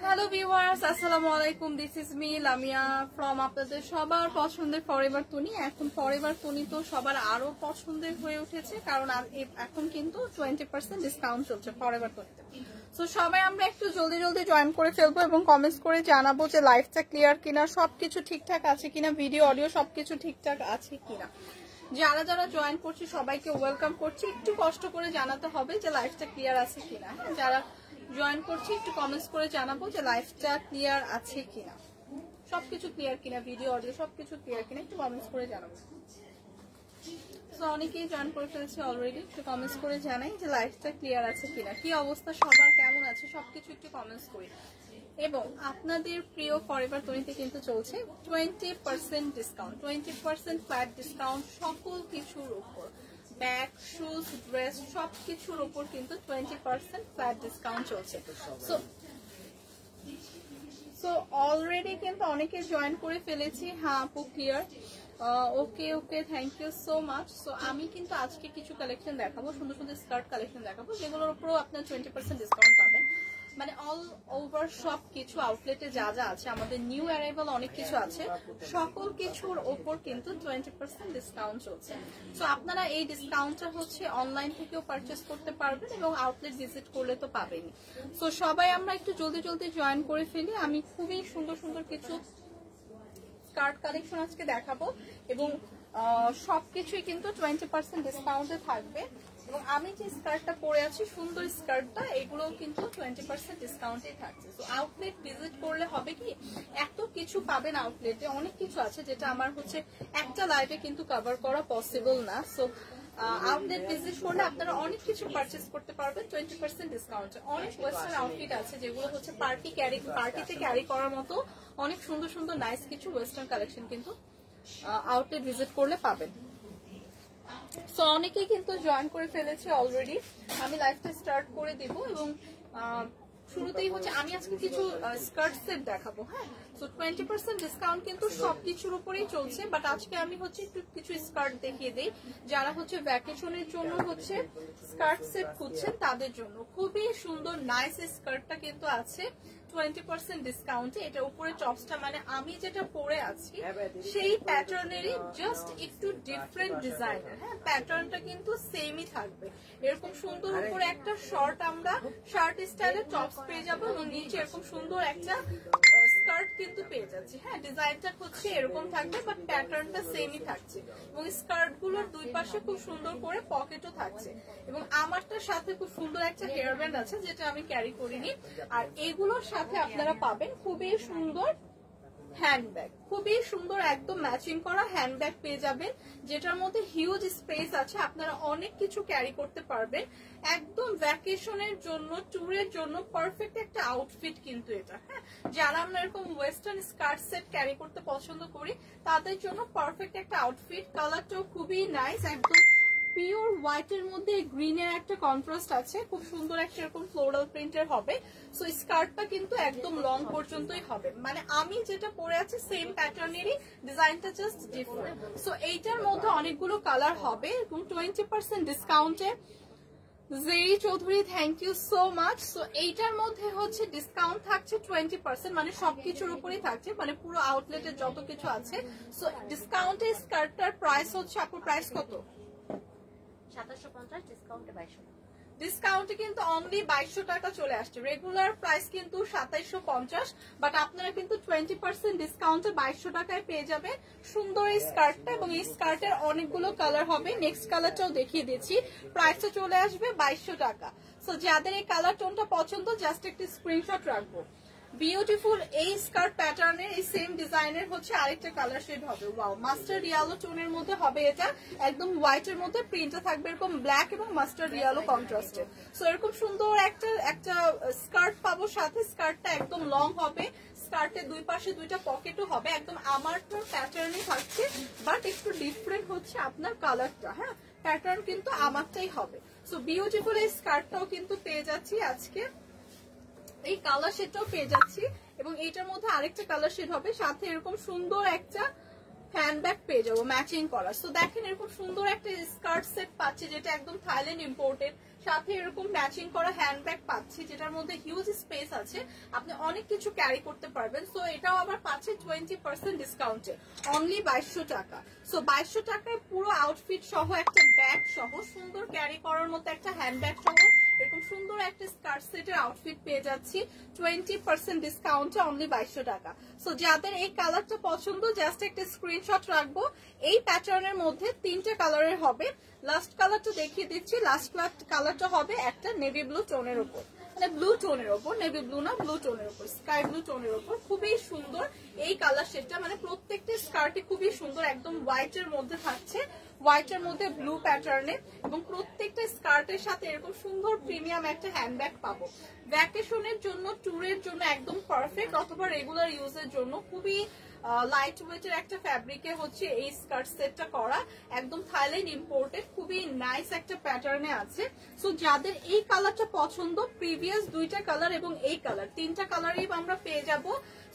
Hello viewers, আসসালামু আলাইকুম। This is me Lamia from আপনাদের সবার পছন্দের ফরএভার তুনি। এখন ফরএভার তুনি তো সবার আরো পছন্দের হয়ে উঠেছে, কারণ এখন কিন্তু 20% ডিসকাউন্ট চলছে ফরএভার তুনিতে। সো সবাই আমরা একটু জলদি জলদি জয়েন করে ফেলবো এবং কমেন্টস করে জানাবো যে লাইফটা ক্লিয়ার কিনা, সবকিছু ঠিকঠাক আছে কিনা, ভিডিও অডিও সবকিছু ঠিকঠাক আছে কিনা। যারা যারা জয়েন করছি সবাইকে ওয়েলকাম করছি। একটু কষ্ট করে জানাতে হবে যে লাইফটা ক্লিয়ার আছে কিনা। যারা জয়েন করছি একটু কমেন্টস করে জানাবো যে লাইফটা ক্লিয়ার আছে কিনা, সবকিছু ক্লিয়ার কিনা, ভিডিও অডিও সবকিছু ক্লিয়ার কিনা, একটু কমেন্টস করে জানাবো। তো অনেকেই জয়েন করে ফেলছে অলরেডি, একটু কমেন্টস করে জানাই যে লাইফটা ক্লিয়ার আছে কিনা, কি অবস্থা সবার, কেমন আছে সবকিছু একটু কমেন্টস করি। এবং আপনাদের প্রিয় ফরএভার তুনিতে কিন্তু চলছে 20% ডিসকাউন্ট, 20% ফ্ল্যাট ডিসকাউন্ট সকল কিছুর উপর, ব্যাগ, শুজ, ড্রেস সবকিছুর উপর কিন্তু 20% ফ্ল্যাট ডিসকাউন্ট চলছে। সো অলরেডি কিন্তু অনেকে জয়েন করে ফেলেছি। হ্যাঁ আপু, clear. Okay okay, thank you so much. So আমি কিন্তু আজকে কিছু কালেকশন দেখাবো, সুন্দর সুন্দর স্কার্ট কালেকশন দেখাবো, যেগুলোর উপরও আপনার 20% ডিসকাউন্ট পাবেন। মানে অল ওভার সব কিছু আউটলেটে যা যা আছে, আমাদের নিউ অ্যারাইভাল অনেক কিছু আছে, সকল কিছুর ওপর কিন্তু 20% ডিসকাউন্ট চলছে। সো আপনারা এই ডিসকাউন্টটা হচ্ছে অনলাইন থেকেও পারচেস করতে পারবেন এবং আউটলেট ভিজিট করলে তো পাবেনই। সো সবাই আমরা একটু জলদি জলদি জয়েন করে ফেলি। আমি খুবই সুন্দর সুন্দর কিছু স্কার্ট কালেকশন আজকে দেখাবো এবং সবকিছুই কিন্তু 20% ডিসকাউন্টে থাকবে। এবং আমি যে স্কার্টটা পরে আছি, সুন্দর স্কার্টটা, এগুলোও কিন্তু 20% ডিসকাউন্টে থাকছে। তো আউটলেট ভিজিট করলে হবে কি, এত কিছু পাবেন আউটলেটে, অনেক কিছু আছে যেটা আমার হচ্ছে একটা লাইভে কিন্তু কভার করা পসিবল না। সো আউটলেট ভিজিট করলে আপনারা অনেক কিছু পারচেস করতে পারবেন 20% ডিসকাউন্টে। অনেক ওয়েস্টার্ন আউটফিট আছে যেগুলো হচ্ছে পার্টিতে ক্যারি করার মতো অনেক সুন্দর সুন্দর নাইস কিছু ওয়েস্টার্ন কালেকশন কিন্তু আউটলেট ভিজিট করলে পাবেন। সো অনেকেই কিন্তু জয়েন করে ফেলেছে অলরেডি। আমি লাইভটা স্টার্ট করে দিব এবং শুরুতেই হচ্ছে আমি আজকে কিছু স্কার্ট সেট দেখাবো। হ্যাঁ, সো 20% ডিসকাউন্ট কিন্তু সবকিছুর উপরেই চলছে, বাট আজকে আমি হচ্ছে একটু কিছু স্কার্ট দেখিয়ে দিই যারা হচ্ছে ভ্যাকেশনের জন্য হচ্ছে স্কার্ট সেট খুঁজছেন তাদের জন্য। খুবই সুন্দর নাইস স্কার্টটা কিন্তু আছে 20% ডিসকাউন্টে। এটা উপরে টপসটা মানে আমি যেটা পরে আছি সেই প্যাটার্নেরই, জাস্ট একটু ডিফারেন্ট ডিজাইনের। হ্যাঁ, প্যাটার্নটা কিন্তু সেমই থাকবে। এরকম সুন্দর উপরে একটা আমরা শার্ট স্টাইলের টপস পেয়ে যাবো এবং নিচে এরকম সুন্দর একটা স্কার্ট কিন্তু পেয়ে যাচ্ছি। হ্যাঁ, ডিজাইনটা হচ্ছে এরকম থাকবে বাট প্যাটার্নটা সেমই থাকছে এবং স্কার্ট গুলোর দুই পাশে খুব সুন্দর করে পকেটও থাকছে এবং আমারটার সাথে খুব সুন্দর একটা হেয়ার ব্যান্ড আছে যেটা আমি ক্যারি করিনি। আর এগুলোর সাথে আপনারা পাবেন খুবই সুন্দর হ্যান্ডব্যাগ, খুবই সুন্দর একদম ম্যাচিং করা হ্যান্ডব্যাগ পেয়ে যাবেন যেটার মধ্যে হিউজ স্পেস আছে, আপনারা অনেক কিছু ক্যারি করতে পারবেন। একদম ভ্যাকেশনের জন্য, ট্যুরের জন্য পারফেক্ট একটা আউটফিট কিন্তু এটা। হ্যাঁ, যারা আমরা এরকম ওয়েস্টার্ন স্কার্ট সেট ক্যারি করতে পছন্দ করি তাদের জন্য পারফেক্ট একটা আউটফিট। কালারটাও খুবই নাইস, একদম পিওর হোয়াইটের মধ্যে গ্রিনের একটা কন্ট্রাস্ট আছে, খুব সুন্দর একটা এরকম ফ্লোরাল প্রিন্টের হবে। সো স্কার্টটা কিন্তু একদম লং পর্যন্তই হবে, মানে আমি যেটা পরে আছি সেম প্যাটার্নেরই, ডিজাইনটা জাস্ট ডিফারেন্ট। সো এইটার মধ্যে অনেকগুলো কালার হবে এবং 20% ডিসকাউন্টে। জেই Chowdhury, thank you so much. So এইটার মধ্যে হচ্ছে ডিসকাউন্ট থাকছে 20%, মানে সবকিছুর উপরেই থাকছে, মানে পুরো আউটলেটের যত কিছু আছে। সো ডিসকাউন্টে স্কার্টটার প্রাইস হচ্ছে, আপনার প্রাইস কত? 2750, ডিসকাউন্টে 2200। ডিসকাউন্টে কিন্তু অনলি 2200 টাকা চলে আসছে। রেগুলার প্রাইস কিন্তু 2750, বাট আপনারা কিন্তু 20% ডিসকাউন্টে 2200 টাকায় পেয়ে যাবেন সুন্দর এই স্কার্টটা। এবং এই স্কার্টের অনেকগুলো কালার হবে, নেক্সট কালারটাও দেখিয়ে দিচ্ছি। প্রাইসটা চলে আসবে 2200 টাকা। সো যাদের এই কালার টোনটা পছন্দ জাস্ট একটি স্ক্রিনশট রাখবো। বিউটিফুল এই স্কার্ট প্যাটার্নের এই সেম ডিজাইনের হচ্ছে আরেকটা কালার শেড হবে। ওয়াও, মাস্টার্ড ইয়েলো টোনের মধ্যে হবে এটা, একদম হোয়াইটের মধ্যে প্রিন্টটা থাকবে এরকম ব্ল্যাক এবং মাস্টার্ড ইয়েলো কন্ট্রাস্টে। সো এরকম সুন্দর একটা স্কার্ট পাবো, সাথে স্কার্টটা একদম লং হবে, স্কার্টের দুই পাশে দুইটা পকেটও হবে, একদম আমার তো প্যাটার্নই থাকছে বাট একটু ডিফারেন্ট হচ্ছে আপনার কালারটা। হ্যাঁ, প্যাটার্ন কিন্তু আমারটাই হবে। সো বিউটিফুল এই স্কার্টটাও কিন্তু পেয়ে যাচ্ছি আজকে, এই কালার শেডটাও পেয়ে যাচ্ছি এবং এইটার মধ্যে আরেকটা কালার শেড হবে, সাথে এরকম সুন্দর একটা হ্যান্ডব্যাগ পেয়ে যাবো ম্যাচিং করা। সো দেখেন এরকম সুন্দর একটা স্কার্ট সেট পাচ্ছি যেটা একদম থাইল্যান্ড ইম্পোর্টেড, সাথে এরকম ম্যাচিং করা হ্যান্ডব্যাগ পাচ্ছি, যেটার মধ্যে হিউজ স্পেস আছে, আপনি অনেক কিছু ক্যারি করতে পারবেন। সো এটাও আবার পাচ্ছে 20% ডিসকাউন্টে, অনলি 2200 টাকা। সো 2200 টাকায় পুরো আউটফিট সহ একটা ব্যাগ সহ সুন্দর ক্যারি করার মতো একটা হ্যান্ডব্যাগ সহ এরকম সুন্দর একটা স্কার্ট সেটের আউটফিট পেয়ে যাচ্ছি 20% ডিসকাউন্টে, অনলি 2200 টাকা। সো যাদের এই কালারটা পছন্দ জাস্ট একটা স্ক্রিনশট রাখবো। এই প্যাটার্নের মধ্যে 3টে কালারের হবে। লাস্ট কালারটা দেখিয়ে দিচ্ছি। লাস্ট কালারটা হবে একটা নেভি ব্লু টোনের উপর, মানে ব্লু টোনের উপর, নেভি ব্লু না ব্লু টোনের উপর, স্কাই ব্লু টোনের উপর। খুবই সুন্দর এই কালার শেডটা, মানে প্রত্যেকটা স্কার্টই খুবই সুন্দর, একদম হোয়াইটের মধ্যে থাকছে, হোয়াইটের মধ্যে ব্লু প্যাটার্নে, এবং প্রত্যেকটা স্কার্টের সাথে এরকম সুন্দর প্রিমিয়াম একটা হ্যান্ডব্যাগ পাবো। ভ্যাকেশনের জন্য, ট্যুরের জন্য একদম পারফেক্ট, অথবা রেগুলার ইউজের জন্য খুবই লাইট ওয়েটের একটা ফ্যাব্রিকে হচ্ছে এই স্কার্ট সেটটা করা, একদম থাইল্যান্ড ইম্পোর্টেড, খুবই নাইস একটা প্যাটার্নে আছে। সো যাদের এই কালারটা পছন্দ, প্রিভিয়াস 2টা কালার এবং এই কালার 3টা কালারই আমরা পেয়ে যাব।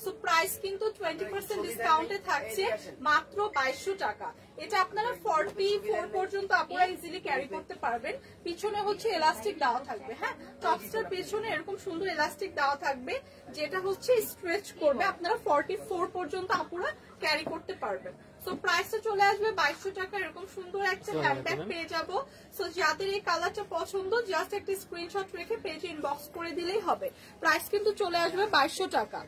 সো প্রাইস কিন্তু 20% ডিসকাউন্টে থাকছে মাত্র 2200 টাকা। এটা আপনারা 44 পর্যন্ত আপনারা ইজিলি ক্যারি করতে পারবেন। পিছনে হচ্ছে এলাস্টিক দেওয়া থাকবে, হ্যাঁ টপসটার পিছনে এরকম সুন্দর এলাস্টিক দেওয়া থাকবে, যেটা হচ্ছে স্ট্রেচ করবে, আপনারা 44 পর্যন্ত আপনারা ক্যারি করতে পারবেন। সো প্রাইসটা চলে আসবে 2200 টাকা, এরকম সুন্দর একটা হ্যান্ডব্যাগ পেয়ে যাব। সো যাদের এই কালারটা পছন্দ জাস্ট একটা স্ক্রিনশট রেখে পেজে ইনবক্স করে দিলেই হবে। প্রাইস কিন্তু চলে আসবে 2200 টাকা।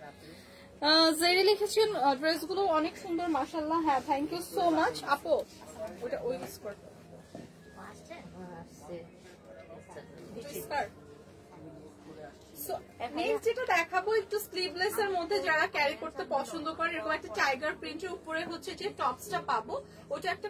জেরি লিখেছেন ড্রেসগুলো অনেক সুন্দর মাশাআল্লাহ। হ্যাঁ থ্যাংক ইউ সো মাচ আপু। ওটা ওই স্কার্ট নেক্সট যেটা দেখাবো একটু স্লিভলেস এর মধ্যে যারা ক্যারি করতে পছন্দ করে, এরকম একটা টাইগার প্রিন্টের উপরে হচ্ছে যে টপসটা পাবো, ওটা একটা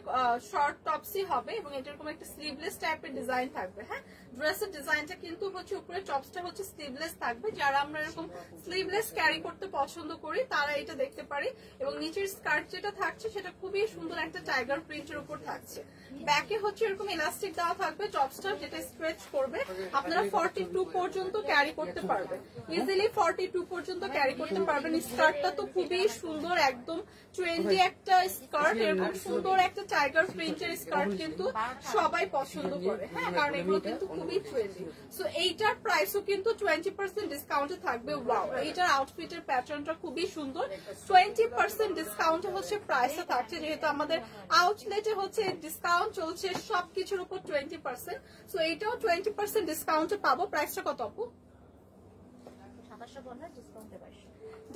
শর্ট টপসই হবে এবং এটা এরকম একটা স্লিভলেস টাইপের ডিজাইন থাকবে। হ্যাঁ ড্রেসের ডিজাইনটা কিন্তু হচ্ছে উপরে টপসটা হচ্ছে স্লিভলেস থাকবে, যারা আমরা এরকম স্লিভলেস ক্যারি করতে পছন্দ করি তারা এটা দেখতে পারি। এবং নিচের স্কার্ট যেটা থাকছে সেটা খুবই সুন্দর একটা টাইগার প্রিন্টের উপর থাকছে। ব্যাকে হচ্ছে এরকম ইলাস্টিক দেওয়া থাকবে টপসটা, যেটা স্ট্রেচ করবে, আপনারা 42 পর্যন্ত ক্যারি করতে পারবেন, ইজিলি 42 পর্যন্ত ক্যারি করতে পারবেন। স্কার্টটা তো খুবই সুন্দর, একদম ট্রেন্ডি একটা স্কার্ট, এরকম সুন্দর একটা টাইগার প্রিন্টের স্কার্ট কিন্তু সবাই পছন্দ করে, হ্যাঁ কারণ এগুলো কিন্তু খুবই ট্রেন্ডি। সো এইটার প্রাইসও কিন্তু 20% ডিসকাউন্টে থাকবে। ওয়াও, এইটার আউটফিটের প্যাটার্নটা খুবই সুন্দর, 20% ডিসকাউন্টে হচ্ছে প্রাইসটা থাকছে, যেহেতু আমাদের আউটলেটে হচ্ছে ডিসকাউন্ট চলছে সবকিছুর উপর 20%। সো এইটাও 20% ডিসকাউন্টে পাবো। প্রাইসটা কত আপু?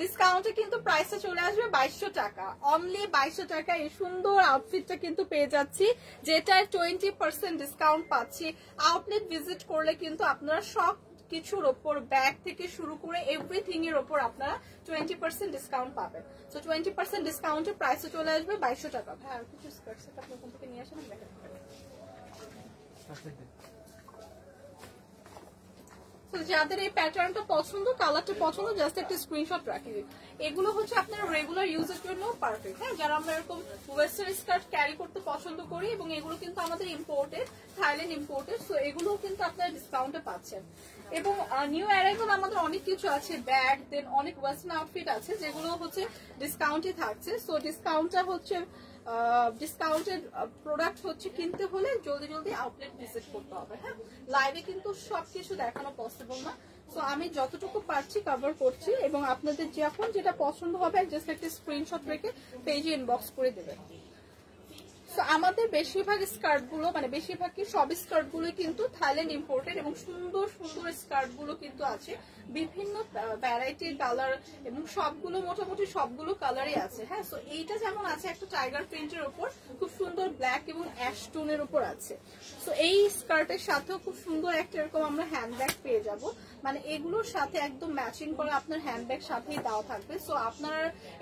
ডিসকাউন্টে কিন্তু প্রাইসটা চলে আসবে 2200 টাকা, অনলি 2200 টাকা। এই সুন্দর আউটফিটটা কিন্তু পেয়ে যাচ্ছি, যেটায় 20% ডিসকাউন্ট পাচ্ছি। আউটলেট ভিজিট করলে কিন্তু আপনারা সব কিছুর ওপর, ব্যাগ থেকে শুরু করে এভরিথিং এর ওপর আপনারা 20% ডিসকাউন্ট পাবেন। সো 20% ডিসকাউন্টের প্রাইসে চলে আসবে 2200 টাকা। ভাই আর কিছু স্কার্ট সেট আপনি ওখান থেকে নিয়ে আসেন। যাদের এই প্যাটার্নটা পছন্দ, কালারটা পছন্দ, জাস্ট একটা স্ক্রিনশট রাখি। এগুলো হচ্ছে আপনার রেগুলার ইউজের জন্য পারফেক্ট, হ্যাঁ যারা আমরা এরকম ওয়েস্টার্ন স্কার্ট ক্যারি করতে পছন্দ করি, এবং এগুলো কিন্তু আমাদের ইম্পোর্টেড, থাইল্যান্ড ইম্পোর্টেড। সো এগুলো কিন্তু আপনারা ডিসকাউন্টে পাচ্ছেন। এবং নিউ অ্যারাইভাল আমাদের অনেক কিছু আছে, ব্যাগ, দেন অনেক ওয়েস্টার্ন আউটফিট আছে যেগুলো হচ্ছে ডিসকাউন্টে থাকছে। সো ডিসকাউন্টটা হচ্ছে ডিসকাউন্টেড প্রোডাক্ট হচ্ছে কিনতে হলে জলদি জলদি আউটলেট ভিজিট করতে হবে। হ্যাঁ লাইভে কিন্তু সবকিছু দেখানো পসিবল না, সো আমি যতটুকু পারছি কভার করছি, এবং আপনাদের যখন যেটা পছন্দ হবে জাস্ট একটা স্ক্রিনশট রেখে পেজে ইনবক্স করে দেবেন। সো আমাদের বেশিরভাগ স্কার্ট গুলো, মানে বেশিরভাগ কি সব স্কার্ট গুলো কিন্তু থাইল্যান্ড ইম্পোর্টেড, এবং সুন্দর সুন্দর স্কার্ট গুলো কিন্তু আছে বিভিন্ন ভ্যারাইটির কালার, এবং সবগুলো মোটামুটি সবগুলো কালারই আছে। হ্যাঁ সো এইটা যেমন আছে একটা টাইগার প্রিন্টের উপর, খুব সুন্দর ব্ল্যাক এবং অ্যাশ টোনের উপর আছে। সো এই স্কার্টের সাথেও খুব সুন্দর একটা এরকম আমরা হ্যান্ডব্যাগ পেয়ে যাব, মানে এগুলোর সাথে একদম ম্যাচিং করে আপনার হ্যান্ডব্যাগ সাথেই দেওয়া থাকবে। সো আপনার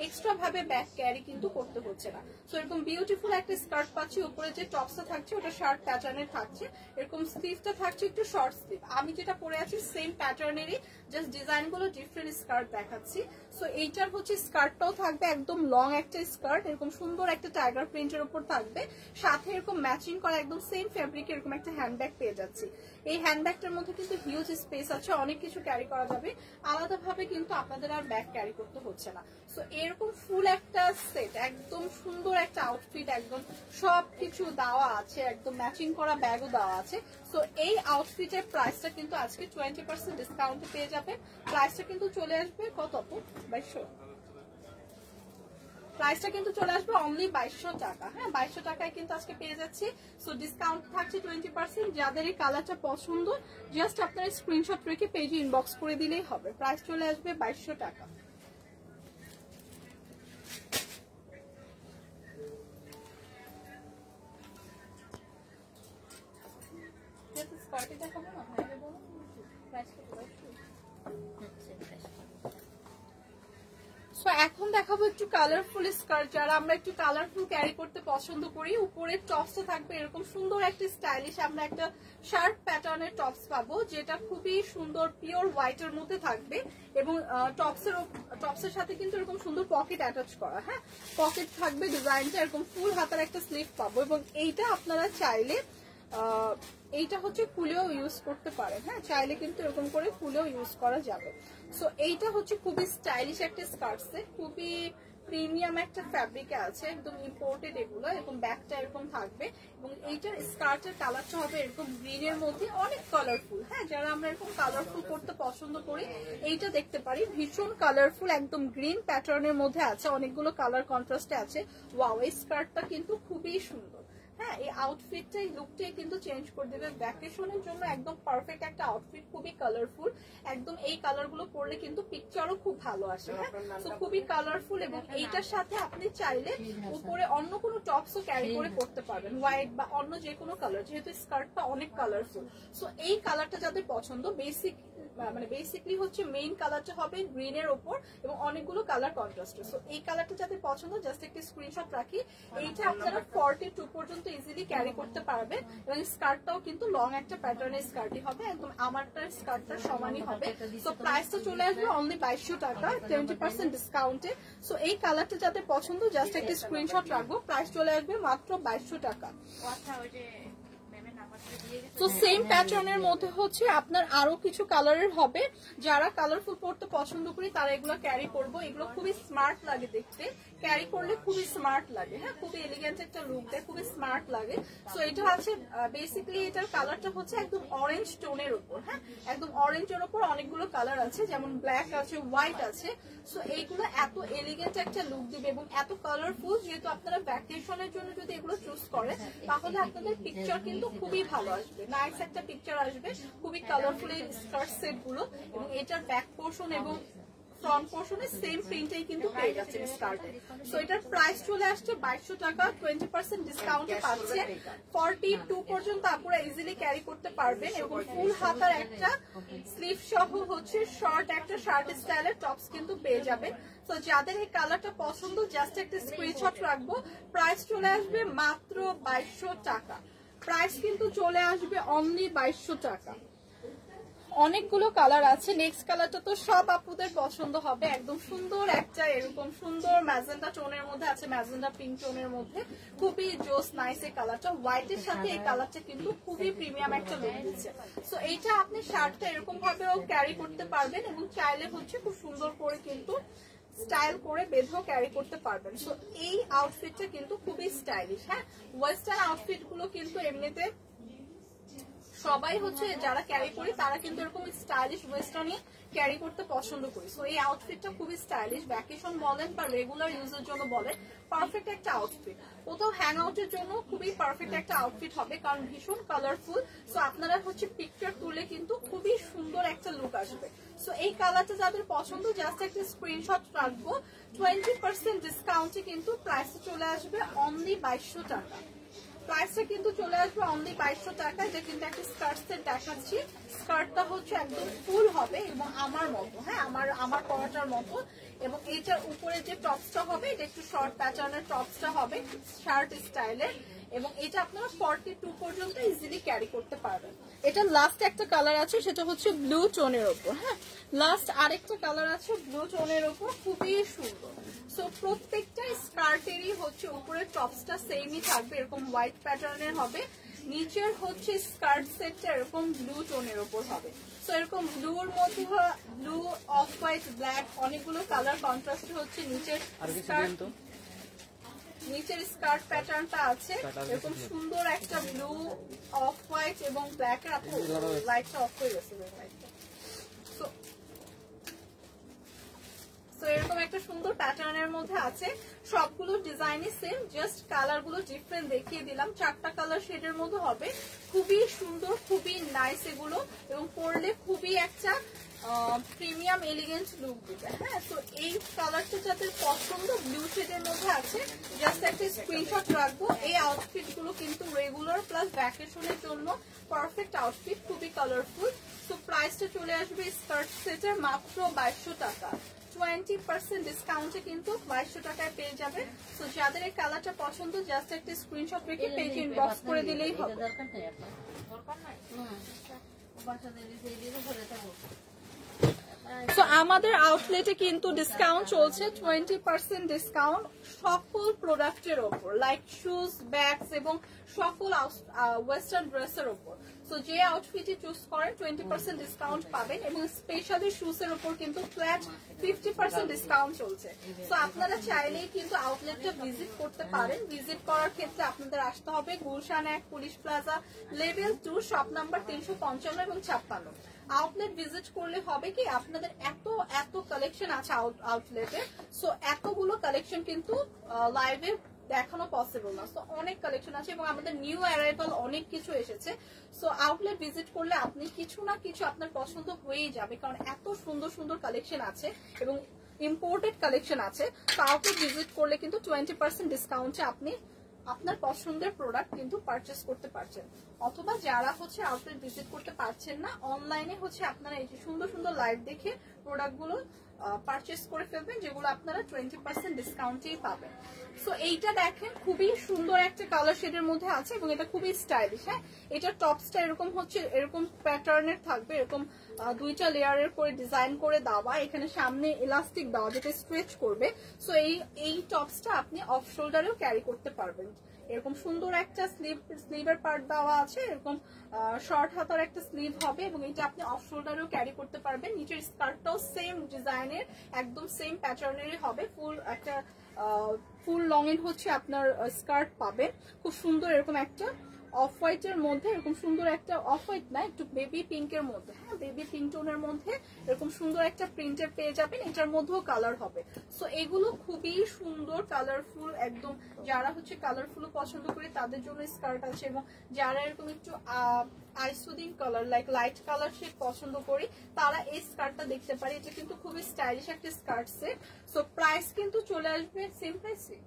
এক্সট্রা ভাবে ব্যাগ ক্যারি কিন্তু করতে হচ্ছে না। সো এরকম বিউটিফুল একটা স্কার্ট পাচ্ছি, উপরে যে টপসটা থাকছে ওটা শার্ট প্যাটার্নের থাকছে, এরকম স্লিভটা থাকছে একটু শর্ট স্লিভ। আমি যেটা পরে আছি সেম প্যাটার্নেরই, জাস্ট ডিজাইন গুলো ডিফারেন্ট স্কার্ট দেখাচ্ছি। সো এইটার হচ্ছে স্কার্টটাও থাকবে একদম লং একটা স্কার্ট, এরকম সুন্দর একটা টাইগার প্রিন্টের উপর থাকবে, সাথে এরকম ম্যাচিং করা একদম সেম ফেব্রিক এরকম একটা হ্যান্ডব্যাগ পেয়ে যাচ্ছি। এই হ্যান্ডব্যাগটার মধ্যে কিন্তু হিউজ স্পেস আছে, অনেক কিছু ক্যারি করা যাবে, আলাদাভাবে কিন্তু আপনাদের আর ব্যাগ ক্যারি করতে হচ্ছে না। সো এরকম ফুল একটা সেট, একদম সুন্দর একটা আউটফিট, একদম সবকিছু দেওয়া আছে, একদম ম্যাচিং করা ব্যাগও দেওয়া আছে। সো এই আউটফিটের প্রাইসটা কিন্তু আজকে 20% ডিসকাউন্টে পেয়ে যাবে। প্রাইসটা কিন্তু চলে আসবে কত আপু? 2200। প্রাইসটা কিন্তু চলে আসবে অনলি 2200 টাকা। হ্যাঁ, 2200 টাকায় কিন্তু আজকে পেয়ে যাচ্ছি। সো ডিসকাউন্ট থাকছে 20%। যাদের এই কালারটা পছন্দ জাস্ট আপনারা স্ক্রিনশট রেখে পেজে ইনবক্স করে দিলেই হবে। প্রাইস চলে আসবে 2200 টাকা। সো এখন দেখাবো একটু কালারফুল স্কার্ট। যারা আমরা একটু কালারফুল ক্যারি করতে পছন্দ করি, উপরে টপসটা থাকবে এরকম সুন্দর একটা স্টাইলিশ, আমরা একটা শার্ট প্যাটার্নের টপস পাবো, যেটা খুবই সুন্দর পিওর হোয়াইটের মধ্যে থাকবে এবং টপসের সাথে কিন্তু এরকম সুন্দর পকেট অ্যাটাচ করা। হ্যাঁ, পকেট থাকবে, ডিজাইনটা এরকম ফুল হাতার একটা স্লিভ পাবো এবং এইটা আপনারা চাইলে এইটা হচ্ছে খুলেও ইউজ করতে পারেন। হ্যাঁ, চাইলে কিন্তু এরকম করে খুলেও ইউজ করা যাবে। সো এইটা হচ্ছে খুবই স্টাইলিশ একটা স্কার্ট সেট, খুবই প্রিমিয়াম একটা ফ্যাব্রিকে আছে, একদম ইম্পোর্টেড এগুলো, এবং ব্যাকটা এরকম থাকবে এবং এইটার স্কার্টের কালারটা হবে এরকম গ্রিনের মধ্যে, অনেক কালারফুল। হ্যাঁ, যারা আমরা এরকম কালারফুল করতে পছন্দ করি এইটা দেখতে পারি, ভীষণ কালারফুল, একদম গ্রিন প্যাটার্নের মধ্যে আছে, অনেকগুলো কালার কন্ট্রাস্টে আছে। ওয়াও, এই স্কার্টটা কিন্তু খুবই সুন্দর। হ্যাঁ, এই আউটফিটটা, এই লুকটাই কিন্তু চেঞ্জ করে দেবে। ভ্যাকেশনের জন্য একদম পারফেক্ট একটা আউটফিট, খুবই কালারফুল, একদম এই কালারগুলো পরলে কিন্তু পিকচারও খুব ভালো আসে। হ্যাঁ, তো খুবই কালারফুল এবং এইটার সাথে আপনি চাইলে উপরে অন্য কোনো টপসও ক্যারি করে করতে পারবেন, হোয়াইট বা অন্য যে কোনো কালার, যেহেতু স্কার্টটা অনেক কালারফুল। সো এই কালারটা যাদের পছন্দ, বেসিকলি হচ্ছে মেইন কালারটা হবে গ্রিনের ওপর এবং অনেকগুলো কালার কন্ট্রাস্টে। সো এই কালারটা যাদের পছন্দ জাস্ট একটা স্ক্রিনশট রাখি। এইটা আপনারা 42 পর্যন্ত ইজিলি ক্যারি করতে পারবেন এবং স্কার্টটাও কিন্তু লং একটা প্যাটার্নের স্কার্টই হবে, একদম আমারটার স্কার্টটার সমানই হবে। সো প্রাইসটা চলে আসবে অনলি 2200 টাকা 20% ডিসকাউন্টে। সো এই কালারটা যাদের পছন্দ জাস্ট একটা স্ক্রিনশট রাখবো, প্রাইস চলে আসবে মাত্র 2200 টাকা। তো সেম প্যাটার্নের মধ্যে হচ্ছে আপনার আরো কিছু কালারের হবে, যারা কালারফুল পড়তে পছন্দ করি তারা এগুলো ক্যারি করবো। এগুলো খুবই স্মার্ট লাগে দেখতে, ক্যারি করলে খুবই স্মার্ট লাগে। হ্যাঁ, খুবই এলিগেন্ট একটা লুক দেয়, খুবই স্মার্ট লাগে। সো এটা আছে বেসিক্যালি এটার কালারটা হচ্ছে একদম অরেঞ্জ টোনের উপর। হ্যাঁ, একদম অরেঞ্জের উপর অনেকগুলো কালার আছে, যেমন ব্ল্যাক আছে, হোয়াইট আছে। সো এইগুলো এত এলিগেন্ট একটা লুক দিবে এবং এত কালারফুল, যেহেতু আপনারা ভ্যাকেশনের জন্য যদি এগুলো চুজ করেন তাহলে আপনাদের পিকচার কিন্তু খুবই ভালো আসবে, নাইস একটা পিকচার আসবে। খুবই কালারফুল এই স্কার্ট সেট গুলো এবং এটার ব্যাক পোর্শন এবং ফ্রন্ট পোর্শনে সেম প্রিন্টেই কিন্তু পেয়ে যাচ্ছে স্কার্টে। সো এটার প্রাইস চলে আসছে 2200 টাকা, 20% ডিসকাউন্টে পাচ্ছে। 42 পর্যন্ত আপনারা ইজিলি ক্যারি করতে পারবেন এবং ফুল হাতার একটা স্লিভ সহ হচ্ছে শর্ট একটা শার্ট স্টাইলের টপস কিন্তু পেয়ে যাবেন। তো যাদের এই কালারটা পছন্দ জাস্ট একটা স্ক্রিনশট রাখবো, প্রাইস চলে আসবে মাত্র 2200 টাকা। প্রাইস কিন্তু চলে আসবে অনলি 2200 টাকা। অনেকগুলো কালার আছে, নেক্সট কালারটা তো সব আপুদের পছন্দ হবে, একদম সুন্দর একটা এরকম সুন্দর ম্যাজেন্ডা টোনের মধ্যে আছে, ম্যাজেন্ডা পিঙ্ক টোনের মধ্যে, খুবই জোস নাইস এই কালারটা। হোয়াইটের সাথে এই কালারটা কিন্তু খুবই প্রিমিয়াম একটা লুক দিচ্ছে। সো এইটা আপনি শার্টটা এরকম ভাবেও ক্যারি করতে পারবেন এবং চাইলে হচ্ছে খুব সুন্দর করে কিন্তু স্টাইল করে বেঁধেও ক্যারি করতে পারবেন। সো এই আউটফিটটা কিন্তু খুবই স্টাইলিশ। হ্যাঁ, ওয়েস্টার্ন আউটফিট গুলো কিন্তু এমনিতে সবাই হচ্ছে যারা ক্যারি করি তারা কিন্তু এরকম স্টাইলিশ ওয়েস্টার্নই ক্যারি করতে পছন্দ করি। সো এই আউটফিটটা খুবই স্টাইলিশ, ভ্যাকেশন বলেন বা রেগুলার ইউজের জন্য বলেন, পারফেক্ট একটা আউটফিট। কোথাও হ্যাং আউটের জন্য খুবই পারফেক্ট একটা আউটফিট হবে, কারণ ভীষণ কালারফুল। সো আপনারা হচ্ছে পিকচার তুলে কিন্তু খুবই সুন্দর একটা লুক আসবে। সো এই কালারটা যাদের পছন্দ জাস্ট একটা স্ক্রিনশট রাখবো, 20% ডিসকাউন্টে কিন্তু প্রাইসে চলে আসবে অনলি 2200 টাকা। প্রাইসটা কিন্তু চলে আসবে অনলি 2200 টাকা। এটা কিন্তু একটা স্কার্ট সেট দেখাচ্ছি, স্কার্টটা হচ্ছে একদম ফুল হবে এবং আমার মতো, হ্যাঁ আমার পরাটার মতো, এবং এইটার উপরে যে টপসটা হবে এটা একটু শর্ট প্যাটার্নের টপসটা হবে শার্ট স্টাইলের এবং এটা আপনারা 42 পর্যন্ত ইজিলি ক্যারি করতে পারবেন। এটা লাস্ট একটা কালার আছে, সেটা হচ্ছে ব্লু টোনের ওপর। হ্যাঁ, লাস্ট আরেকটা কালার আছে ব্লু টোনের ওপর, খুবই সুন্দর। সো প্রত্যেকটা স্কার্টেরই হচ্ছে উপরে টপসটা সেমই থাকবে, এরকম হোয়াইট প্যাটার্নের হবে নিচের হচ্ছে স্কার্ট সেটটা এরকম ব্লু টোনের উপর হবে। সো এরকম ব্লুর মধ্যে ব্লু, অফ হোয়াইট, ব্ল্যাক অনেকগুলো কালার কন্ট্রাস্ট হচ্ছে নিচের স্কার্ট। নিচের স্কার্ট প্যাটার্নটা আছে এরকম সুন্দর একটা ব্লু, অফ হোয়াইট এবং ব্ল্যাক এর আপু লাইটটা অফ হয়ে গেছে লাইটটা। সো এরকম একটা সুন্দর প্যাটার্নের মধ্যে আছে, সবগুলো ডিজাইনই সেম, জাস্ট কালার গুলো ডিফারেন্ট দেখিয়ে দিলাম। 4টা কালার শেডের মধ্যে হবে, খুবই সুন্দর, খুবই নাইস এগুলো, এবং পরলে খুবই একটা প্রিমিয়াম এলিগেন্ট লুক দিবে। হ্যাঁ, তো এই কালারটা যাদের পছন্দ ব্লু শেডের মধ্যে আছে, জাস্ট একটা স্ক্রিনশট রাখবো। এই আউটফিট গুলো কিন্তু রেগুলার প্লাস ভ্যাকেশনের জন্য পারফেক্ট আউটফিট, খুবই কালারফুল। তো প্রাইসটা চলে আসবে স্কার্ট সেটের মাত্র 2200 টাকা। 20% ডিসকাউন্টে কিন্তু 2200 টাকায় পেয়ে যাবে। তো যাদের এই কালারটা পছন্দ জাস্ট একটা স্ক্রিনশট রেখে পেজে ইনবক্স করে দিলেই হবে। তো আমাদের আউটলেটে কিন্তু ডিসকাউন্ট চলছে, 20% ডিসকাউন্ট সকল প্রোডাক্টের ওপর, লাইক শুজ, ব্যাগস এবং সকল ওয়েস্টার্ন ড্রেসের ওপর। সো যে আউটফিটই চুজ করেন 20% ডিসকাউন্ট পাবেন, এবং স্পেশালি শুজ এর উপর কিন্তু ফ্ল্যাট 50% ডিসকাউন্ট চলছে। সো আপনারা চাইলেই কিন্তু আউটলেটটা ভিজিট করতে পারেন। ভিজিট করার ক্ষেত্রে আপনাদের আসতে হবে Gulshan 1 police plaza level 2 shop number 355 এবং 56। আউটলেট ভিজিট করলে হবে কি, আপনাদের এত কালেকশন আছে আউটলেটে, সো এতগুলো কালেকশন কিন্তু লাইভে দেখানো পসিবল না। সো অনেক কালেকশন আছে এবং আমাদের নিউ অ্যারাইভাল অনেক কিছু এসেছে। সো আউটলেট ভিজিট করলে আপনি কিছু না কিছু আপনার পছন্দ হয়েই যাবে, কারণ এত সুন্দর সুন্দর কালেকশন আছে এবং ইম্পোর্টেড কালেকশন আছে। তো আউটলেট ভিজিট করলে কিন্তু 20% ডিসকাউন্টে আপনি আপনার পছন্দের প্রোডাক্ট কিন্তু পারচেস করতে পারছেন। অথবা যারা হচ্ছে আউটলেট ভিজিট করতে পারছেন না, অনলাইনে হচ্ছে আপনারা এই যে সুন্দর সুন্দর লাইভ দেখে প্রোডাক্টগুলো পারচেস করে ফেলবেন, যেগুলো আপনারা 20% ডিসকাউন্টেই পাবেন। সো এইটা দেখেন খুবই সুন্দর একটা কালার শেডের মধ্যে আছে এবং এটা খুবই স্টাইলিশ। হ্যাঁ, এটা টপসটা এরকম হচ্ছে, এরকম প্যাটার্নের থাকবে, এরকম 2টা লেয়ারের করে ডিজাইন করে দেওয়া, এখানে সামনে ইলাস্টিক দেওয়া যেটা স্ট্রেচ করবে। সো এই টপসটা আপনি অফ শোল্ডারেও ক্যারি করতে পারবেন। এরকম সুন্দর একটা স্লিভের পার্ট দেওয়া আছে, এরকম শর্ট হাতার একটা স্লিভ হবে এবং এটা আপনি অফ শোল্ডারেও ক্যারি করতে পারবেন। নিচের স্কার্টটাও সেম ডিজাইনের, একদম সেম প্যাটার্নেরই হবে, ফুল লং এর হচ্ছে আপনার স্কার্ট পাবেন। খুব সুন্দর এরকম একটা অফ হোয়াইটের মধ্যে, এরকম সুন্দর একটা অফ হোয়াইট না, একটু বেবি পিঙ্কের মধ্যে, হ্যাঁ বেবি পিঙ্ক টোনের মধ্যে এরকম সুন্দর একটা প্রিন্টের পেয়ে যাবেন। এটার মধ্যেও কালার হবে। সো এগুলো খুবই সুন্দর কালারফুল, একদম যারা হচ্ছে কালারফুল পছন্দ করে তাদের জন্য স্কার্ট আছে, এবং যারা এরকম একটু eye soothing colour like light colour shade পছন্দ করি তারা এই স্কার্টটা দেখতে পারে। এটা কিন্তু খুবই স্টাইলিশ একটা স্কার্ট সেট। সো প্রাইস কিন্তু চলে আসবে সেম প্রাইসে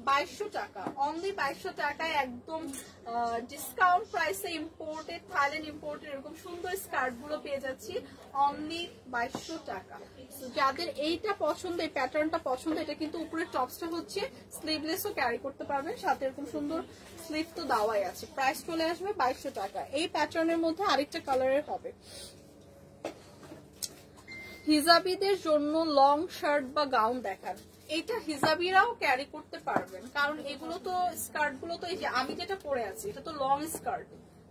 2200 টাকা, অনলি 2200 টাকায় একদম ডিসকাউন্ট প্রাইসে ইম্পোর্টেড, থাইল্যান্ড ইম্পোর্টেড এরকম সুন্দর স্কার্ট গুলো পেয়ে যাচ্ছি অনলি 2200 টাকা। যাদের এইটা পছন্দ, এই প্যাটার্নটা পছন্দ, এটা কিন্তু উপরে টপসটা হচ্ছে স্লিভলেসও ক্যারি করতে পারবেন, সাথে এরকম সুন্দর স্লিভ তো দেওয়াই আছে। প্রাইস চলে আসবে 2200 টাকা। এই প্যাটার্নের মধ্যে আরেকটা কালারের হবে। হিজাবিদের জন্য লং শার্ট বা গাউন দেখান। এটা হিজাবিরাও ক্যারি করতে পারবেন, কারণ এগুলো তো স্কার্ট গুলো তো এই যে আমি যেটা পরে আছি এটা তো লং স্কার্ট।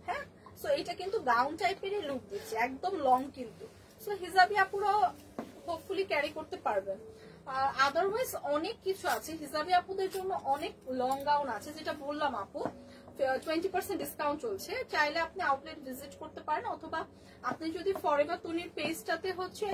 হ্যাঁ, সো এটা কিন্তু গাউন টাইপেরই লুক দিচ্ছে, একদম লং কিন্তু। সো হিজাবি আপুরাও হোপফুলি ক্যারি করতে পারবেন। আদারওয়াইজ অনেক কিছু আছে হিজাবি আপুদের জন্য, অনেক লং গাউন আছে, যেটা বললাম আপু 20% ডিসকাউন্ট চলছে। চাইলে আপনি আউটলেট ভিজিট করতে পারেন, অথবা আপনি যদি ফরএভার তুনির পেজটাতে হচ্ছে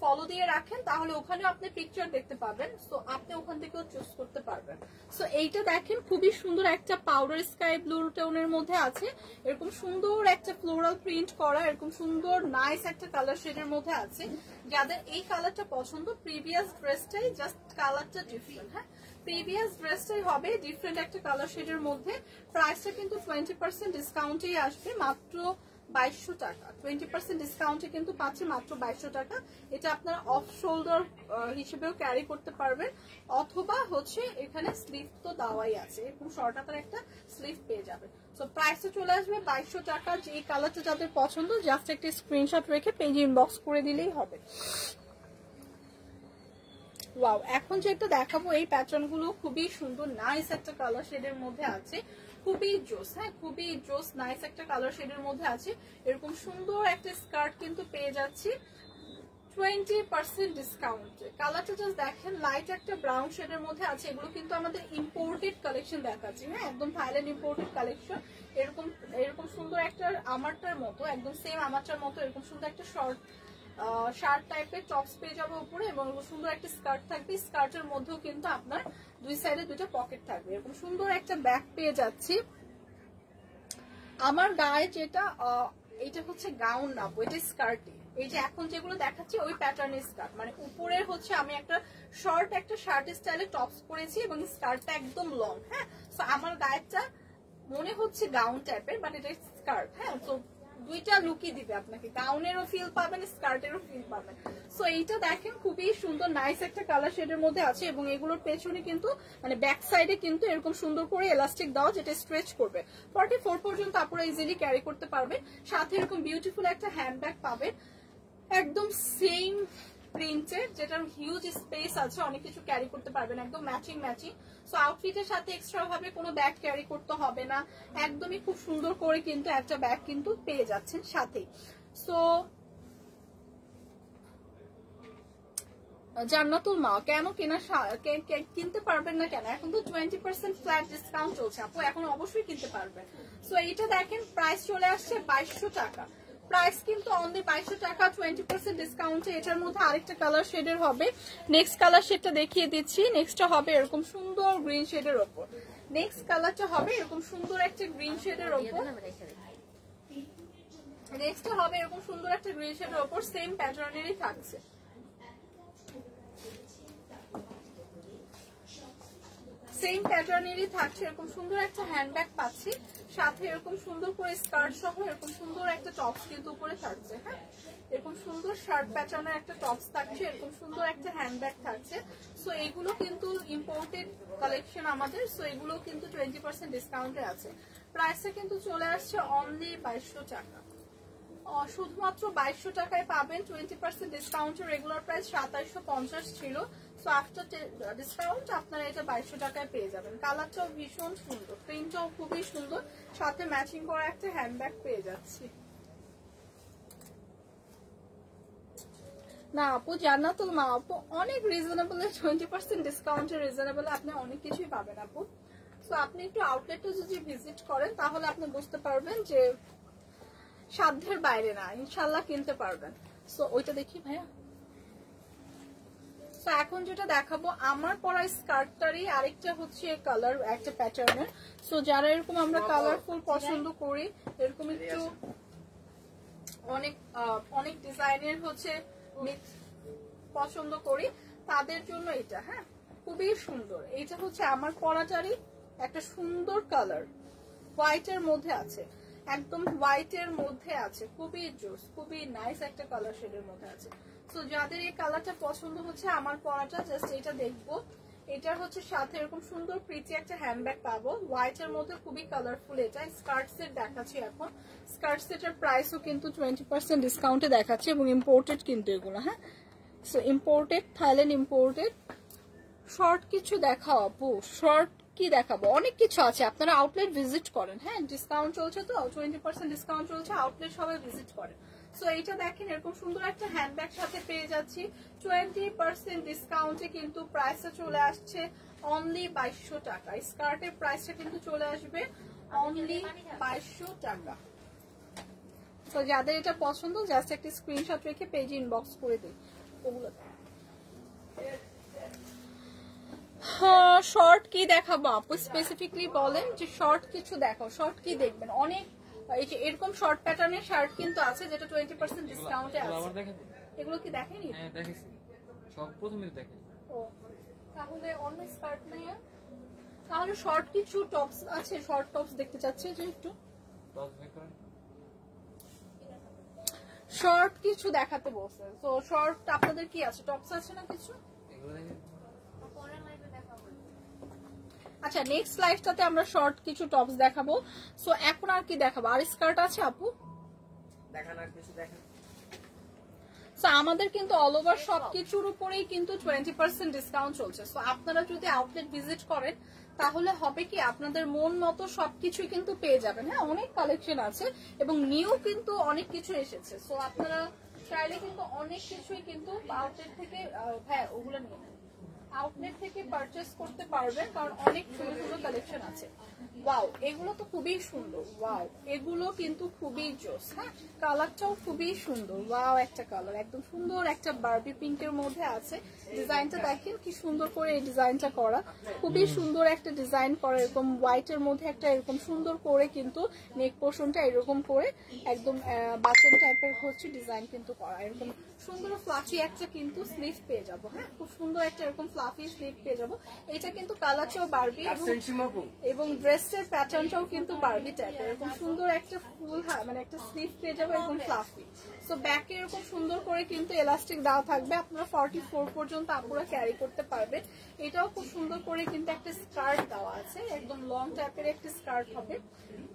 ফলো দিয়ে রাখেন তাহলে ওখানে আপনি পিকচার দেখতে পাবেন। সো আপনি ওখান থেকেও চুজ করতে পারবেন। সো এইটা দেখেন খুবই সুন্দর একটা পাউডার স্কাই ব্লু টোনের মধ্যে আছে, এরকম সুন্দর একটা ফ্লোরাল প্রিন্ট করা, এরকম সুন্দর নাইস একটা কালার শেডের মধ্যে আছে। যাদের এই কালারটা পছন্দ, প্রিভিয়াস ড্রেসটাই জাস্ট কালারটা ডিফারেন্ট। হ্যাঁ, প্রিভিয়াস ড্রেসটাই হবে ডিফারেন্ট একটা কালার শেডের মধ্যে। প্রাইসটা কিন্তু 20% ডিসকাউন্টেই আসবে, মাত্র 2200 টাকা। 20% ডিসকাউন্টে কিন্তু পাচ্ছে মাত্র 2200 টাকা। এটা আপনারা অফ শোল্ডার হিসেবেও ক্যারি করতে পারবেন, অথবা হচ্ছে এখানে স্লিভ তো দেওয়াই আছে, এরকম শর্ট হাতার একটা স্লিভ পেয়ে যাবেন। সো প্রাইসটা চলে আসবে 2200 টাকা। যে কালারটা যাদের পছন্দ জাস্ট একটা স্ক্রিনশট রেখে পেজে ইনবক্স করে দিলেই হবে। ওয়াও, এখন যেটা দেখাবো এই প্যাটার্ন গুলো খুবই সুন্দর, নাইস একটা কালার শেডের মধ্যে আছে, খুবই জোস, হ্যাঁ খুবই জোস নাইস একটা কালার শেডের মধ্যে আছে। এরকম সুন্দর একটা স্কার্ট কিন্তু পেয়ে যাচ্ছি 20% ডিসকাউন্টে। কালারটা জাস্ট দেখেন, লাইট একটা ব্রাউন শেডের মধ্যে আছে। এগুলো কিন্তু আমাদের ইম্পোর্টেড কালেকশন দেখাচ্ছি, হ্যাঁ একদম থাইল্যান্ড ইম্পোর্টেড কালেকশন। এরকম এরকম সুন্দর একটা আমারটার মতো, একদম সেম আমারটার মতো এরকম সুন্দর একটা শার্ট টাইপের টপস পেয়ে যাবে উপরে, এবং সুন্দর একটা স্কার্ট থাকবে। স্কার্টের মধ্যেও কিন্তু আপনার দুই সাইডে দুটো পকেট থাকবে। এরকম সুন্দর একটা ব্যাগ পেয়ে যাচ্ছি। আমার গায়ে যেটা এটা হচ্ছে গাউন না, এটা স্কার্টই। এই যে এখন যেগুলো দেখাচ্ছি ওই প্যাটার্নের স্কার্ট, মানে উপরের হচ্ছে আমি একটা শর্ট একটা শার্ট স্টাইলে টপস পরেছি এবং স্কার্টটা একদম লং। হ্যাঁ, তো আমার গায়েটা মনে হচ্ছে গাউন টাইপের, বাট এটা স্কার্ট। হ্যাঁ, তো দুইটা লুকই দিবে আপনাকে, গাউনেরও ফিল পাবেন, স্কার্টেরও ফিল পাবেন। সো এইটা দেখেন খুবই সুন্দর নাইস একটা কালার শেডের মধ্যে আছে, এবং এগুলোর পেছনে কিন্তু মানে ব্যাক সাইডে কিন্তু এরকম সুন্দর করে এলাস্টিক দাও, যেটা স্ট্রেচ করবে। 44 পর্যন্ত আপনারা ইজিলি ক্যারি করতে পারবেন। সাথে এরকম বিউটিফুল একটা হ্যান্ডব্যাগ পাবেন, একদম সেম প্রিন্টের, যেটার হিউজ স্পেস আছে, অনেক কিছু ক্যারি করতে পারবেন, একদম ম্যাচিং ম্যাচিং। সো আউটফিটের সাথে এক্সট্রা ভাবে কোনো ব্যাগ ক্যারি করতে হবে না, একদমই খুব সুন্দর করে কিন্তু একটা ব্যাগ কিন্তু পেয়ে যাচ্ছেন সাথেই। সো জান্নাতুল মা, কেন কিনতে পারবেন না কেন? এখন তো 20% ফ্ল্যাট ডিসকাউন্ট চলছে আপু, এখন অবশ্যই কিনতে পারবেন। সো এইটা দেখেন প্রাইস চলে আসছে 2200 টাকা, প্রাইস কিন্তু অনলি 2200 টাকা 20% ডিসকাউন্টে। এটার মধ্যে আরেকটা কালার শেডের হবে, নেক্সট কালার শেডটা দেখিয়ে দিচ্ছি। নেক্সটটা হবে এরকম সুন্দর গ্রিন শেডের ওপর, নেক্সট কালারটা হবে এরকম সুন্দর একটা গ্রিন শেডের ওপর, নেক্সটটা হবে এরকম সুন্দর একটা গ্রিন শেডের ওপর, সেম প্যাটার্নেরই থাকছে। সেম প্যাটার্নেরই থাকছে, এরকম সুন্দর একটা হ্যান্ডব্যাগ পাচ্ছি, সাথে এরকম সুন্দর করে স্কার্ট সহ এরকম সুন্দর একটা টপস কিন্তু উপরে থাকছে। হ্যাঁ, এরকম সুন্দর শার্ট প্যাটার্নের একটা টপস থাকছে, এরকম সুন্দর একটা হ্যান্ডব্যাগ থাকছে। সো এগুলো কিন্তু ইম্পোর্টেড কালেকশন আমাদের, সো এগুলো কিন্তু 20% ডিসকাউন্টে আছে। প্রাইসটা কিন্তু চলে আসছে অনলি 2200 টাকা, শুধুমাত্র 2200 টাকায় পাবেন 20% ডিসকাউন্ট। রেগুলার প্রাইস 2750 ছিল, সো আফটার ডিসকাউন্ট আপনারা এটা 2200 টাকায় পেয়ে যাবেন। কালারটাও ভীষণ সুন্দর, প্রিন্টটাও খুবই সুন্দর, সাথে ম্যাচিং করা একটা হ্যান্ডব্যাগ পেয়ে যাচ্ছি। না আপু, জান্নাতুল মা আপু অনেক রিজনেবল, 20% ডিসকাউন্টে রিজনেবল আপনি অনেক কিছুই পাবেন আপু। সো আপনি একটু আউটলেটে যদি ভিজিট করেন তাহলে আপনি বুঝতে পারবেন যে সাধ্যের বাইরে না, ইনশাল্লাহ কিনতে পারবেন। সো ওইটা দেখি ভাইয়া। সো এখন যেটা দেখাবো আমার পরা স্কার্টটারই আরেকটা হচ্ছে কালার, একটা প্যাটার্নের। সো যারা এরকম আমরা কালারফুল পছন্দ করি, এরকম একটু অনেক অনেক ডিজাইনের হচ্ছে পছন্দ করি, তাদের জন্য এটা। হ্যাঁ, খুবই সুন্দর। এইটা হচ্ছে আমার পরাটারই একটা সুন্দর কালার, হোয়াইটের মধ্যে আছে, একদম হোয়াইটের মধ্যে আছে, খুবই জোস, খুবই নাইস একটা কালার শেডের মধ্যে আছে। তো যাদের এই কালারটা পছন্দ হচ্ছে আমার পরাটা, জাস্ট এটা দেখবো। এটার হচ্ছে সাথে এরকম সুন্দর প্রিটি একটা হ্যান্ডব্যাগ পাবো, হোয়াইটের মধ্যে খুবই কালারফুল। এটা স্কার্ট সেট দেখাচ্ছি এখন, স্কার্ট সেটের প্রাইসও কিন্তু 20% ডিসকাউন্টে দেখাচ্ছে, এবং ইম্পোর্টেড কিন্তু এগুলো। হ্যাঁ, so imported, Thailand imported. Short কিছু দেখাও আপু, শর্ট কি দেখাবো? অনেক কিছু আছে, আপনারা আউটলেট ভিজিট করেন। হ্যাঁ, ডিসকাউন্ট চলছে তো, 20% ডিসকাউন্ট চলছে, আউটলেট সবাই ভিজিট করেন। সো এইটা দেখেন এরকম সুন্দর একটা হ্যান্ডব্যাগ সাথে পেয়ে যাচ্ছি 20% ডিসকাউন্টে, কিন্তু প্রাইসটা চলে আসছে অনলি 2200 টাকা। স্কার্টের প্রাইসটা কিন্তু চলে আসবে অনলি 2200 টাকা। তো যাদের এটা পছন্দ জাস্ট একটা স্ক্রিনশট রেখে পেজে ইনবক্স করে দিন ওগুলো। হ্যাঁ, শর্ট কি দেখাবো আপু স্পেসিফিকলি বলেন, যে শর্ট কিছু দেখাও, শর্ট কি দেখবেন? অনেক এই যে এরকম শর্ট প্যাটার্নের শার্ট কিন্তু আছে যেটা 20% ডিসকাউন্টে আছে। এগুলো কি দেখেনি? হ্যাঁ দেখেছি, সব প্রথমে দেখেছি। ও তাহলে অন্য স্কার্ট নাই, তাহলে শর্ট কিছু টপস আছে, শর্ট টপস দেখতে চাচ্ছি যে একটু টপস বের করেন। শর্ট কিছু দেখাতে বলছে, তো শর্ট আপনাদের কি আছে? টপস আছে না কিছু? এগুলো দেখেন। আচ্ছা, নেক্সট লাইভটাতে আমরা শর্ট কিছু টপস দেখাবো। সো এখন আর কি দেখাবো? আর স্কার্ট আছে আপু? দেখান আর কিছু দেখান। সো আমাদের কিন্তু অল ওভার সবকিছুর উপরেই কিন্তু 20% ডিসকাউন্ট চলছে। সো আপনারা যদি আউটলেট ভিজিট করেন তাহলে হবে কি আপনাদের মন মতো সবকিছুই কিন্তু পেয়ে যাবেন। হ্যাঁ, অনেক কালেকশন আছে এবং নিউ কিন্তু অনেক কিছু এসেছে। সো আপনারা চাইলে কিন্তু অনেক কিছুই কিন্তু আউটলেট থেকে হ্যাঁ ওগুলো নিয়ে নেন, আউটলেট থেকে পারচেজ করতে পারবেন, কারণ অনেক সুন্দর সুন্দর কালেকশন আছে। ওয়াও, এগুলো তো খুবই সুন্দর। ওয়াও, এগুলো কিন্তু খুবই জোস। হ্যাঁ, কালারটাও খুবই সুন্দর। ওয়াও, একটা কালার একদম সুন্দর, একটা বারবি পিঙ্কের মধ্যে আছে। ডিজাইনটা দেখেন কি সুন্দর করে এই ডিজাইনটা করা, খুবই সুন্দর একটা ডিজাইন করা। এরকম হোয়াইটের মধ্যে একটা এরকম সুন্দর করে কিন্তু নেক পোর্শনটা এরকম করে একদম বাটন টাইপের হচ্ছে ডিজাইন কিন্তু করা। এরকম সুন্দর ফ্লাফি একটা কিন্তু স্লিভ পেয়ে যাবো। হ্যাঁ, খুব সুন্দর একটা এরকম ফ্লাফি স্লিভ পেয়ে যাবো। এটা কিন্তু কালারটাও বারবি এবং ড্রেসের প্যাটার্নটাও কিন্তু বারবি টাইপের। এরকম সুন্দর একটা ফুল মানে একটা স্লিভ পেয়ে যাবো এরকম ফ্লাফি। সো ব্যাকে এরকম সুন্দর করে কিন্তু এলাস্টিক দেওয়া থাকবে। আপনারা 44 পর্যন্ত আপুরা ক্যারি করতে পারবে। এটাও খুব সুন্দর করে কিন্তু একটা স্কার্ট দেওয়া আছে, একদম লং টাইপের একটা স্কার্ট হবে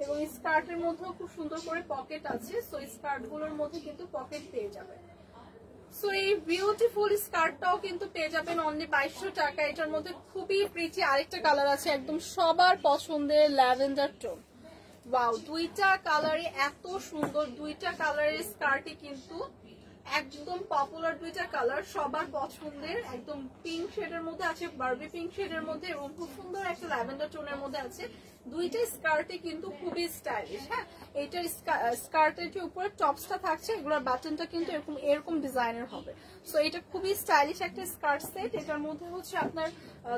এবং স্কার্টের মধ্যেও খুব সুন্দর করে পকেট আছে। সো স্কার্ট গুলোর মধ্যে কিন্তু পকেট পেয়ে যাবে। সো এই বিউটিফুল স্কার্টটাও কিন্তু পেয়ে যাবেন অনলি 2200 টাকা। এটার মধ্যে খুবই প্রিটি আরেকটা কালার আছে, একদম সবার পছন্দের ল্যাভেন্ডার টোন। ওয়াও, দুইটা কালারই এত সুন্দর, দুইটা কালারের স্কার্টই কিন্তু একদম পপুলার, দুইটা কালার সবার পছন্দের। একদম পিঙ্ক শেডের মধ্যে আছে, বারবি পিঙ্ক শেডের মধ্যে এবং খুব সুন্দর একটা ল্যাভেন্ডার টোনের মধ্যে আছে। দুইটা স্কার্টে কিন্তু খুবই স্টাইলিশ। হ্যাঁ, এইটার স্কার্টের যে উপরে টপসটা থাকছে এগুলোর বাটনটা কিন্তু এরকম এরকম ডিজাইনের হবে। সো এটা খুবই স্টাইলিশ একটা স্কার্ট সেট। এটার মধ্যে হচ্ছে আপনার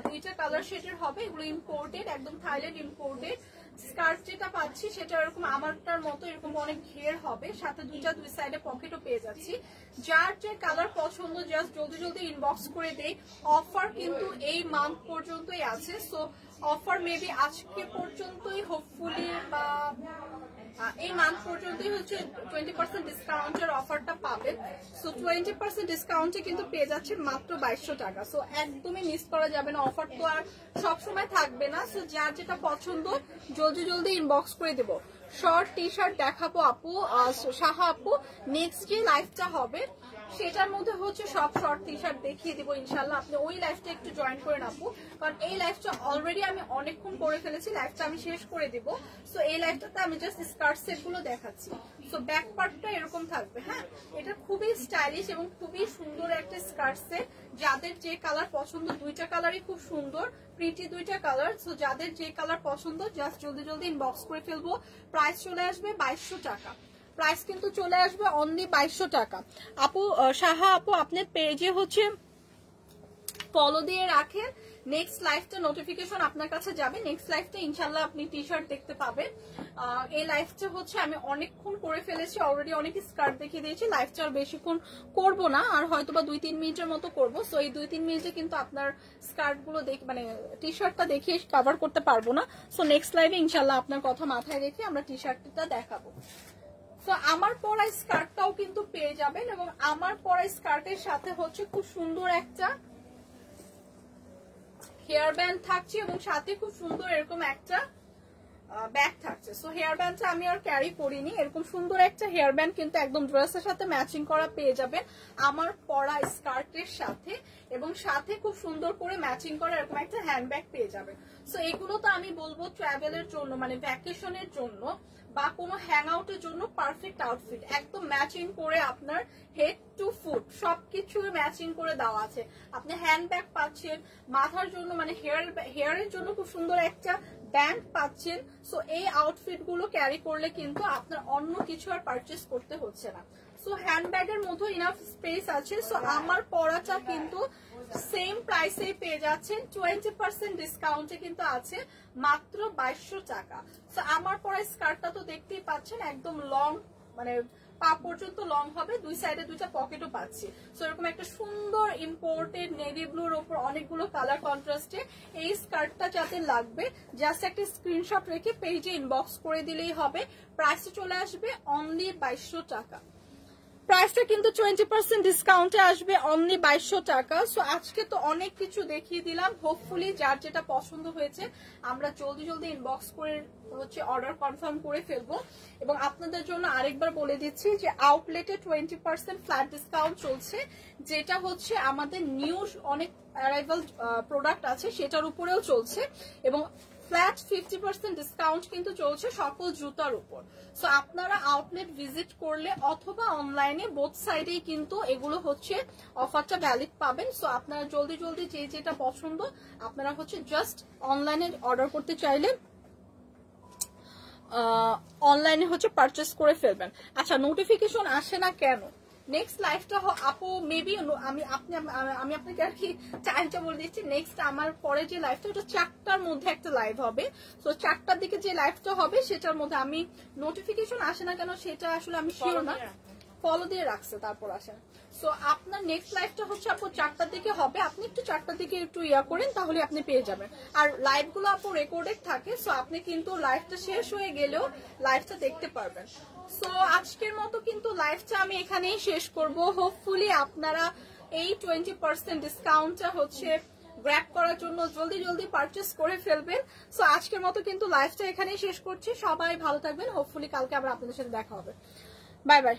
দুইটা কালার শেডের হবে। এগুলো ইম্পোর্টেড, একদম থাইল্যান্ড ইম্পোর্টেড। স্কার্ট যেটা পাচ্ছি সেটা এরকম আমারটার মতো এরকম অনেক ঘের হবে, সাথে দুই সাইডে পকেটও পেয়ে যাচ্ছি। যার যে কালার পছন্দ জাস্ট জলদি জলদি ইনবক্স করে দেই। অফার কিন্তু এই মান্থ পর্যন্তই আছে। সো অফার মেবি আজকে পর্যন্তই হোপফুলি বা এই মান্থ পর্যন্তই হচ্ছে 20% ডিসকাউন্টের অফারটা পাবেন। সো 20% ডিসকাউন্টে কিন্তু পেয়ে যাচ্ছে মাত্র 2200 টাকা। সো একদমই মিস করা যাবে না, অফার তো আর সবসময় থাকবে না। সো যার যেটা পছন্দ জলদি জলদি ইনবক্স করে দেবো। শর্ট টি শার্ট দেখাবো আপু, সাহা আপু নেক্সট যে লাইভটা হবে সেটার মধ্যে হচ্ছে সব শর্ট টি শার্ট দেখিয়ে দিব ইনশাল্লাহ। আপনি ওই লাইভটা একটু জয়েন করে আপু, কারণ এই লাইভটা অলরেডি আমি অনেকক্ষণ করে ফেলেছি, লাইভটা আমি শেষ করে দিব। সো এই লাইভটাতে আমি জাস্ট স্কার্ট সেট গুলো দেখাচ্ছি। সো ব্যাক পার্টটা এরকম থাকবে। হ্যাঁ, এটা খুবই স্টাইলিশ এবং খুবই সুন্দর একটা স্কার্ট সেট। যাদের যে কালার পছন্দ, দুইটা কালারই খুব সুন্দর প্রিটি দুইটা কালার। সো যাদের যে কালার পছন্দ জাস্ট জলদি জলদি ইনবক্স করে ফেলবো। প্রাইস চলে আসবে 2200 টাকা। প্রাইস কিন্তু চলে আসবে অনলি 2200 টাকা। আপু সাহা আপু আপনার পেজে হচ্ছে ফলো দিয়ে রাখেন, নেক্সট লাইভটা নোটিফিকেশন আপনার কাছে যাবে। নেক্সট লাইভটা ইনশাল্লাহ আপনি টি শার্ট দেখতে পাবেন। এই লাইভটা হচ্ছে আমি অনেকক্ষণ করে ফেলেছি অলরেডি, অনেক স্কার্ট দেখিয়ে দিয়েছি। লাইভটা আর বেশিক্ষণ করব না, আর হয়তো বা 2-3 মিনিটের মতো করবো। সো এই 2-3 মিনিটে কিন্তু আপনার স্কার্ট গুলো মানে টি শার্টটা দেখিয়ে কভার করতে পারবো না। সো নেক্সট লাইভে ইনশাল্লাহ আপনার কথা মাথায় রেখে আমরা টি শার্টটা দেখাবো। তো আমার পরা স্কার্টটাও কিন্তু পেয়ে যাবেন এবং আমার পরা স্কার্টের সাথে হচ্ছে খুব সুন্দর একটা হেয়ার ব্যান্ড থাকছে এবং সাথে খুব সুন্দর এরকম একটা ব্যাগ থাকছে। সো হেয়ার ব্যান্ডটা আমি আর ক্যারি করিনি, এরকম সুন্দর একটা হেয়ার ব্যান্ড কিন্তু একদম ড্রেসের সাথে ম্যাচিং করা পেয়ে যাবেন আমার পরা স্কার্টের সাথে, এবং সাথে খুব সুন্দর করে ম্যাচিং করা এরকম একটা হ্যান্ডব্যাগ পেয়ে যাবেন। সো এগুলো তো আমি বলবো ট্রাভেলের জন্য, মানে ভ্যাকেশনের জন্য বা কোনো হ্যাং আউটের জন্য পারফেক্ট আউটফিট। একদম ম্যাচিং করে আপনার হেড টু ফুট সবকিছু ম্যাচিং করে দেওয়া আছে। আপনি হ্যান্ডব্যাগ পাচ্ছেন, মাথার জন্য মানে হেয়ারের জন্য খুব সুন্দর একটা ব্যান্ড পাচ্ছেন। সো এই আউটফিট গুলো ক্যারি করলে কিন্তু আপনার অন্য কিছু আর পারচেস করতে হচ্ছে না। সো হ্যান্ডব্যাগের মধ্যে ইনাফ স্পেস আছে। সো আমার পরাটা কিন্তু সেম প্রাইসে পেয়ে যাচ্ছেন, 20% ডিসকাউন্টে কিন্তু আছে মাত্র 2200 টাকা। সো আমার পরা স্কার্টটা তো দেখতেই পাচ্ছেন একদম লং, মানে পা পর্যন্ত লং হবে, দুই সাইডে দুইটা পকেটও পাচ্ছি। সো এরকম একটা সুন্দর ইম্পোর্টেড নেভি ব্লুর ওপর অনেকগুলো কালার কন্ট্রাস্টে এই স্কার্টটা যাতে লাগবে জাস্ট একটা স্ক্রিনশট রেখে পেজে ইনবক্স করে দিলেই হবে। প্রাইসে চলে আসবে অনলি 2200 টাকা। প্রাইসটা কিন্তু 20% ডিসকাউন্টে আসবে, অনলি 2200 টাকা। সো আজকে তো অনেক কিছু দেখিয়ে দিলাম, হোপফুলি যার যেটা পছন্দ হয়েছে আমরা জলদি জলদি ইনবক্স করে হচ্ছে অর্ডার কনফার্ম করে ফেলবো। এবং আপনাদের জন্য আরেকবার বলে দিচ্ছি যে আউটলেটে 20% ফ্ল্যাট ডিসকাউন্ট চলছে, যেটা হচ্ছে আমাদের নিউ অনেক অ্যারাইভাল প্রোডাক্ট আছে সেটার উপরেও চলছে, এবং ফ্ল্যাট 50% ডিসকাউন্ট কিন্তু চলছে সকল জুতার উপর। সো আপনারা আউটলেট ভিজিট করলে অথবা অনলাইনে বোথ সাইডেই কিন্তু এগুলো হচ্ছে অফারটা ভ্যালিড পাবেন। সো আপনারা জলদি জলদি যে যেটা পছন্দ আপনারা হচ্ছে জাস্ট অনলাইনে অর্ডার করতে চাইলে অনলাইনে হচ্ছে পারচেস করে ফেলবেন। আচ্ছা, নোটিফিকেশন আসে না কেন? নেক্সট লাইভটা আপু মেবি আমি আপনাকে আর কি টাইমটা বলে দিচ্ছি। নেক্সট আমার পরে যে লাইভটা ওটা 4টার মধ্যে একটা লাইভ হবে। তো 4টার দিকে যে লাইভটা হবে সেটার মধ্যে আমি নোটিফিকেশন আসে না কেন সেটা আসলে আমি শিওর না, ফলো দিয়ে রাখছে তারপর আসেন। সো আপনার নেক্সট লাইভটা হচ্ছে আপু 4টার দিকে হবে, আপনি একটু 4টার দিকে একটু করেন তাহলে আপনি পেয়ে যাবেন। আর লাইভগুলো আপু রেকর্ডেড থাকে, সো আপনি কিন্তু লাইভটা শেষ হয়ে গেলেও লাইভটা দেখতে পারবেন। সো আজকের মতো কিন্তু লাইভটা আমি এখানেই শেষ করব। হোপফুলি আপনারা এই 20% ডিসকাউন্টটা হচ্ছে গ্র্যাব করার জন্য জলদি জলদি পারচেস করে ফেলবেন। সো আজকের মতো কিন্তু লাইভটা এখানেই শেষ করছি। সবাই ভালো থাকবেন, হোপফুলি কালকে আবার আপনাদের সাথে দেখা হবে। Bye bye.